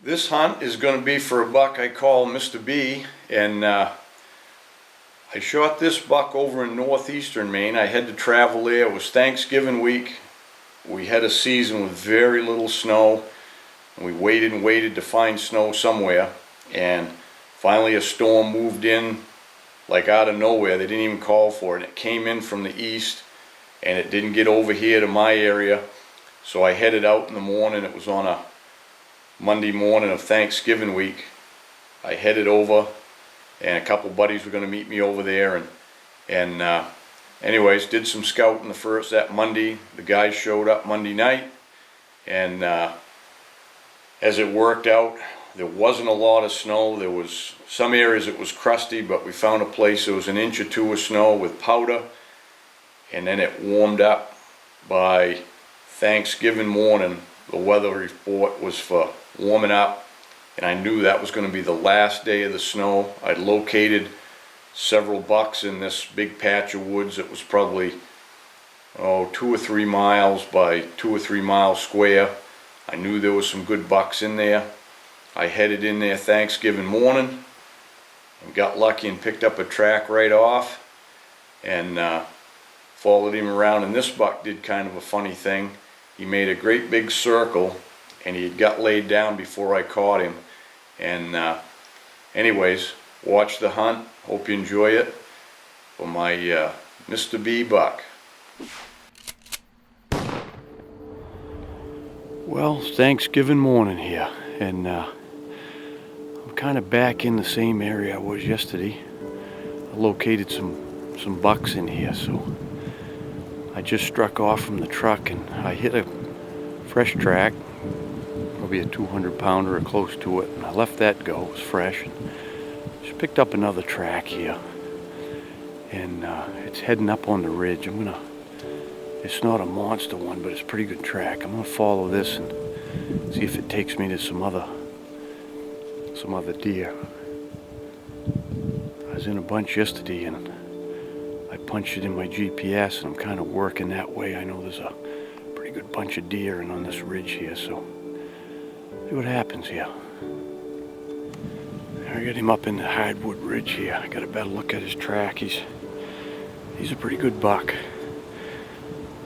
This hunt is going to be for a buck I call Mr. B, and I shot this buck over in northeastern Maine. I had to travel there. It was Thanksgiving week. We had a season with very little snow, and we waited and waited to find snow somewhere, and finally a storm moved in like out of nowhere. They didn't even call for it. It came in from the east, and it didn't get over here to my area, so I headed out in the morning. It was on a Monday morning of Thanksgiving week. I headed over, and a couple buddies were going to meet me over there, and anyways, did some scouting that Monday. The guys showed up Monday night, and as it worked out, there wasn't a lot of snow. There was some areas it was crusty, but we found a place there was an inch or two of snow with powder, and then it warmed up. By Thanksgiving morning, the weather report was for warming up, and I knew that was going to be the last day of the snow. I located several bucks in this big patch of woods. It was probably 2 or 3 miles by 2 or 3 miles square. I knew there was some good bucks in there. I headed in there Thanksgiving morning and got lucky and picked up a track right off, and followed him around. And this buck did kind of a funny thing. He made a great big circle, and he had got laid down before I caught him. And anyways, watch the hunt. Hope you enjoy it. For my Mr. B buck. Well, Thanksgiving morning here, and I'm kind of back in the same area I was yesterday. I located some bucks in here, so I just struck off from the truck, and I hit a fresh track, probably a 200-pounder or close to it, and I let that go. It was fresh, and just picked up another track here, and it's heading up on the ridge. It's not a monster one, but it's a pretty good track. I'm gonna follow this and see if it takes me to some other deer. I was in a bunch yesterday, and I punched it in my GPS, and I'm kind of working that way. I know there's a pretty good bunch of deer and on this ridge here, so see what happens here. I got him up in the hardwood ridge here. I got a better look at his track. He's a pretty good buck.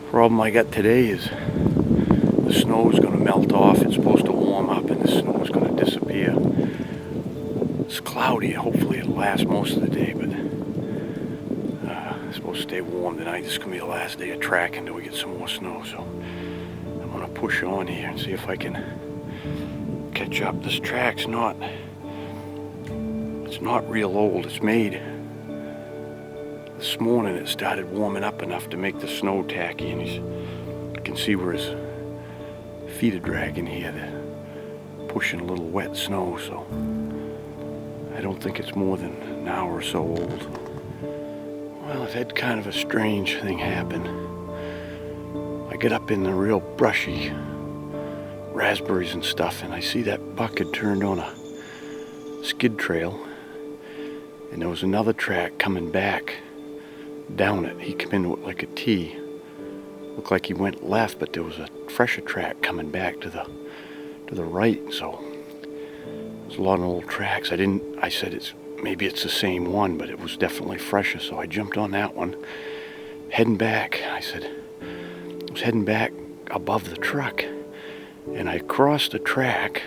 Problem I got today is the snow is going to melt off. It's supposed to warm up, and the snow is going to disappear. It's cloudy. Hopefully it'll last most of the day, but it's supposed to stay warm tonight. This is going to be the last day of track until we get some more snow, so I'm going to push on here and see if I can catch up. This track's not real old. It's made this morning. It started warming up enough to make the snow tacky, and you can see where his feet are dragging here. They're pushing a little wet snow, so I don't think it's more than an hour or so old. Well, I've had kind of a strange thing happen. I get up in the real brushy raspberries and stuff, and I see that buck had turned on a skid trail, and there was another track coming back down it. He came in like a T. Looked like he went left, but there was a fresher track coming back to the right, so there's a lot of old tracks. I said maybe it's the same one, but it was definitely fresher, so I jumped on that one. Heading back, I was heading back above the truck, and I crossed a track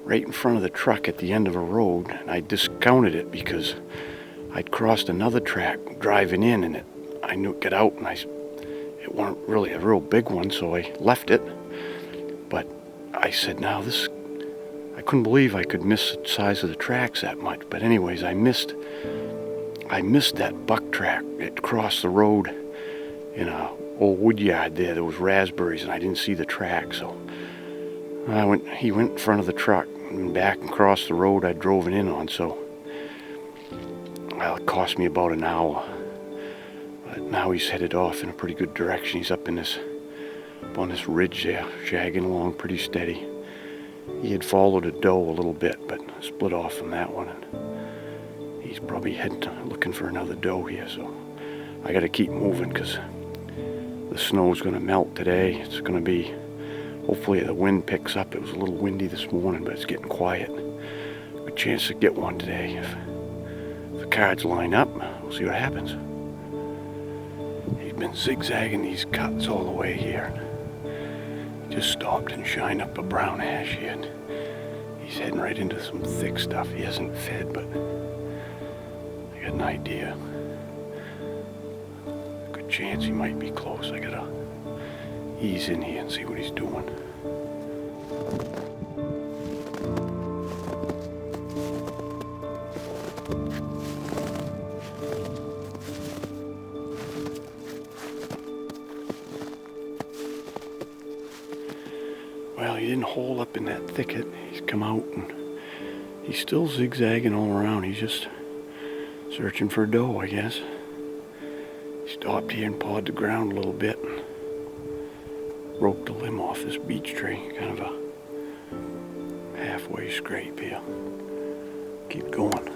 right in front of the truck at the end of a road, and I discounted it because I'd crossed another track driving in, and I knew it got out, and it wasn't really a real big one, so I left it. But I said, now I couldn't believe I could miss the size of the tracks that much. But anyways, I missed that buck track. It crossed the road in a old wood yard there. There was raspberries, and I didn't see the track, so he went in front of the truck and back and crossed the road I drove it in on, so well, it cost me about an hour. But now he's headed off in a pretty good direction. He's up on this ridge there, shagging along pretty steady. He had followed a doe a little bit, but split off from that one, and he's probably looking for another doe here, so I got to keep moving because the snow's going to melt today. It's going to be Hopefully the wind picks up. It was a little windy this morning, but it's getting quiet. Good chance to get one today. If the cards line up, we'll see what happens. He's been zigzagging these cuts all the way here. He just stopped and shined up a brown ash here. He's heading right into some thick stuff. He hasn't fed, but I got an idea. Good chance he might be close. I gotta ease in here and see what he's doing. Well, he didn't hole up in that thicket. He's come out and he's still zigzagging all around. He's just searching for doe, I guess. He stopped here and pawed the ground a little bit and broke the limb off this beech tree. Kind of a halfway scrape here. Keep going.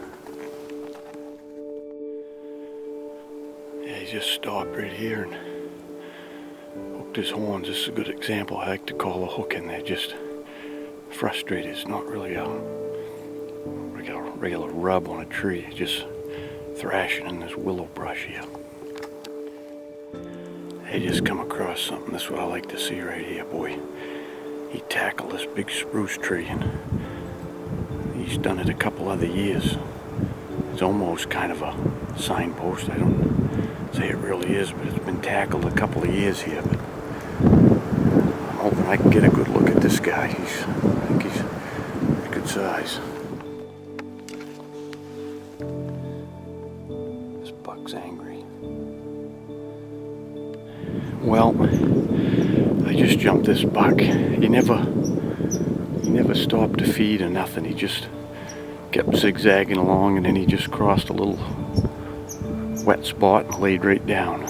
Yeah, he just stopped right here and hooked his horns. This is a good example. I like to call a hook in there. Just frustrated. It's not really a regular rub on a tree. It's just thrashing in this willow brush here. They just come across something. This is what I like to see right here, boy. He tackled this big spruce tree, and he's done it a couple other years. It's almost kind of a signpost. I don't say it really is, but it's been tackled a couple of years here. But I'm hoping I can get a good look at this guy. I think he's a good size. This buck's angry. Well, I just jumped this buck. He never stopped to feed or nothing. He just kept zigzagging along, and then he just crossed a little wet spot and laid right down.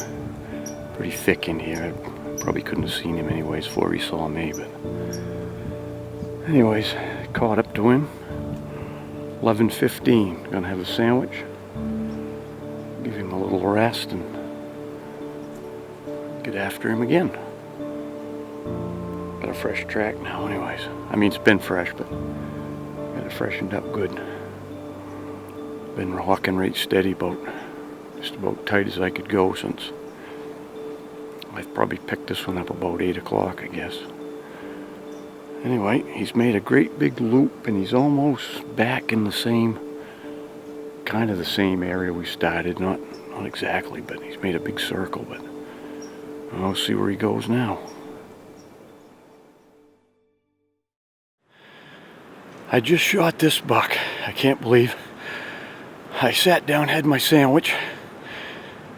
Pretty thick in here. I probably couldn't have seen him anyways before he saw me, but anyways, caught up to him. 11:15. Gonna have a sandwich. Give him a little rest and get after him again. Got a fresh track now anyways. I mean, it's been fresh, but got it freshened up good. Been rocking right steady, just about tight as I could go since I've probably picked this one up about 8 o'clock, I guess. Anyway, he's made a great big loop, and he's almost back in the same area we started. Not exactly, but he's made a big circle, but I'll see where he goes now. I just shot this buck. I can't believe. I sat down, had my sandwich,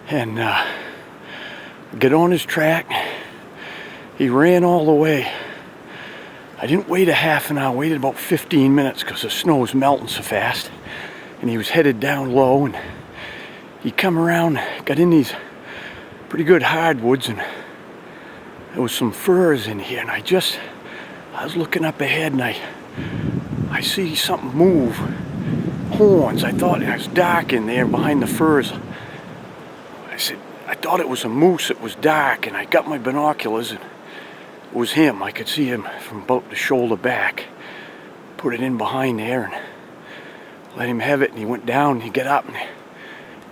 and get on his track. He ran all the way. I didn't wait a half an hour, waited about 15 minutes because the snow was melting so fast. And he was headed down low, and he come around, got in these pretty good hardwoods, and there was some firs in here, and I was looking up ahead, and I see something move. Horns. I thought it was dark in there behind the firs. I thought it was a moose. It was dark, and I got my binoculars, and it was him. I could see him from about the shoulder back. Put it in behind there and let him have it, and he went down, and he got up and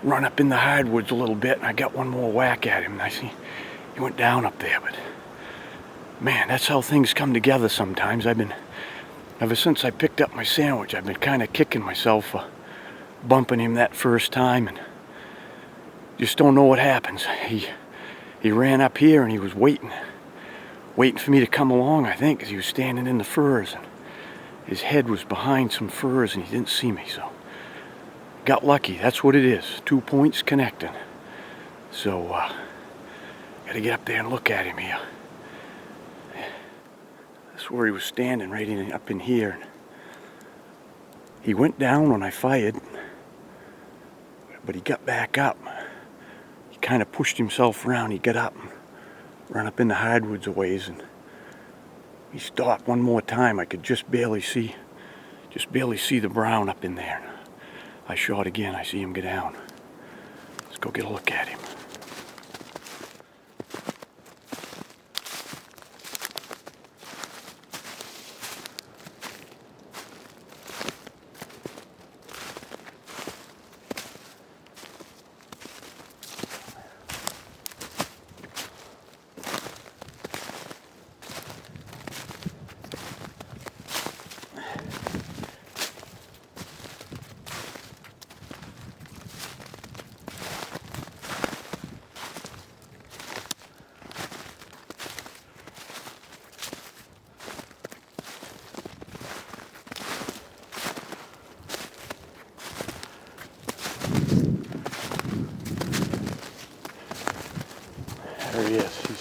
run up in the hardwoods a little bit, and I got one more whack at him, and I see he went down up there. But man, that's how things come together sometimes. Ever since I picked up my sandwich, I've been kind of kicking myself for bumping him that first time, and just don't know what happens. He ran up here, and he was waiting for me to come along, I think, because he was standing in the firs, and his head was behind some firs, and he didn't see me, so got lucky. That's what it is. 2 points connecting. So gotta get up there and look at him here. That's where he was standing, right up in here. He went down when I fired, but he got back up. He kind of pushed himself around. He got up and ran up in the hardwoods a ways, and he stopped one more time. I could just barely see the brown up in there. I shot again. I see him get down. Let's go get a look at him.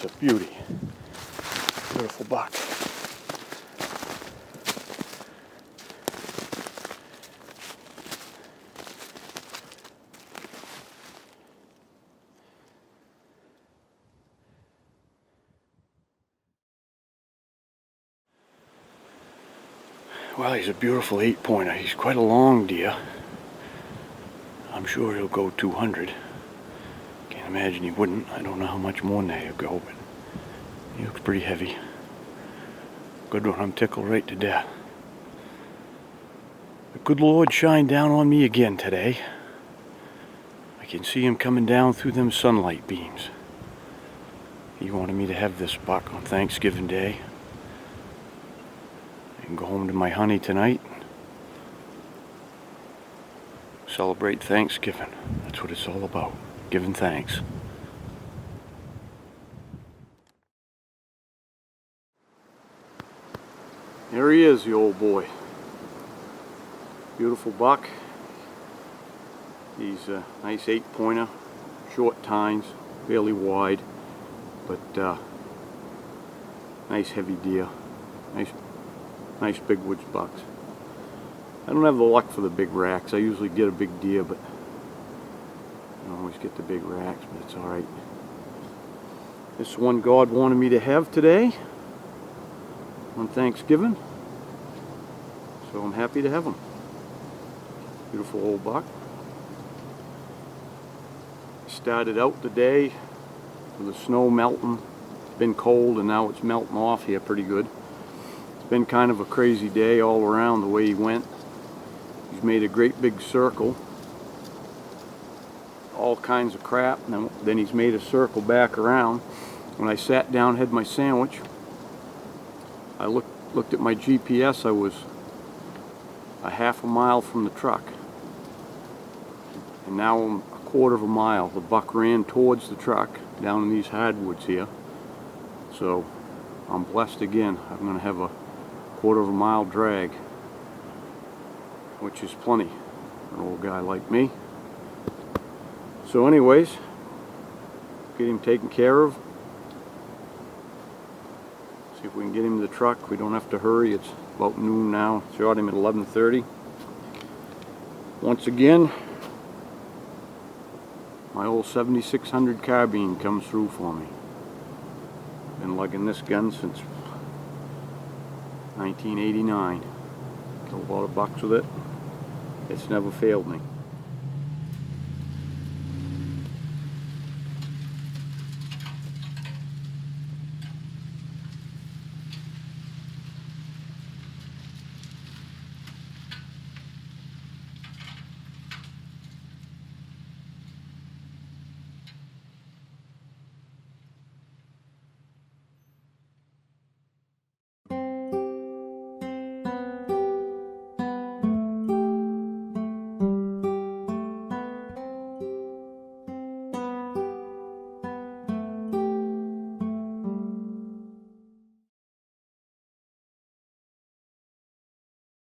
a beauty. Beautiful buck. Well, he's a beautiful 8-pointer. He's quite a long deer. I'm sure he'll go 200. Can't imagine he wouldn't. I don't know how much more than that he'll go, but he looks pretty heavy. Good one. I'm tickled right to death. The good Lord shined down on me again today. I can see him coming down through them sunlight beams. He wanted me to have this buck on Thanksgiving Day. I can go home to my honey tonight. Celebrate Thanksgiving. That's what it's all about. Giving thanks. There he is, the old boy. Beautiful buck. He's a nice 8-pointer. Short tines, fairly wide, but nice heavy deer. Nice big woods bucks. I don't have the luck for the big racks. I usually get a big deer, but I don't always get the big racks, but it's alright. This is one God wanted me to have today on Thanksgiving, so I'm happy to have him. Beautiful old buck. Started out the day with the snow melting. It's been cold and now it's melting off here pretty good. It's been kind of a crazy day all around the way he went. He's made a great big circle, all kinds of crap, and then he's made a circle back around. When I sat down, had my sandwich, I looked at my GPS. I was a half a mile from the truck, and now I'm a quarter of a mile. The buck ran towards the truck down in these hardwoods here, so I'm blessed again. I'm going to have a quarter of a mile drag, which is plenty for an old guy like me. So anyways, get him taken care of. See if we can get him to the truck. We don't have to hurry. It's about noon now. Shot him at 11:30. Once again, my old 7600 carbine comes through for me. Been lugging this gun since 1989. Killed a lot of bucks with it. It's never failed me.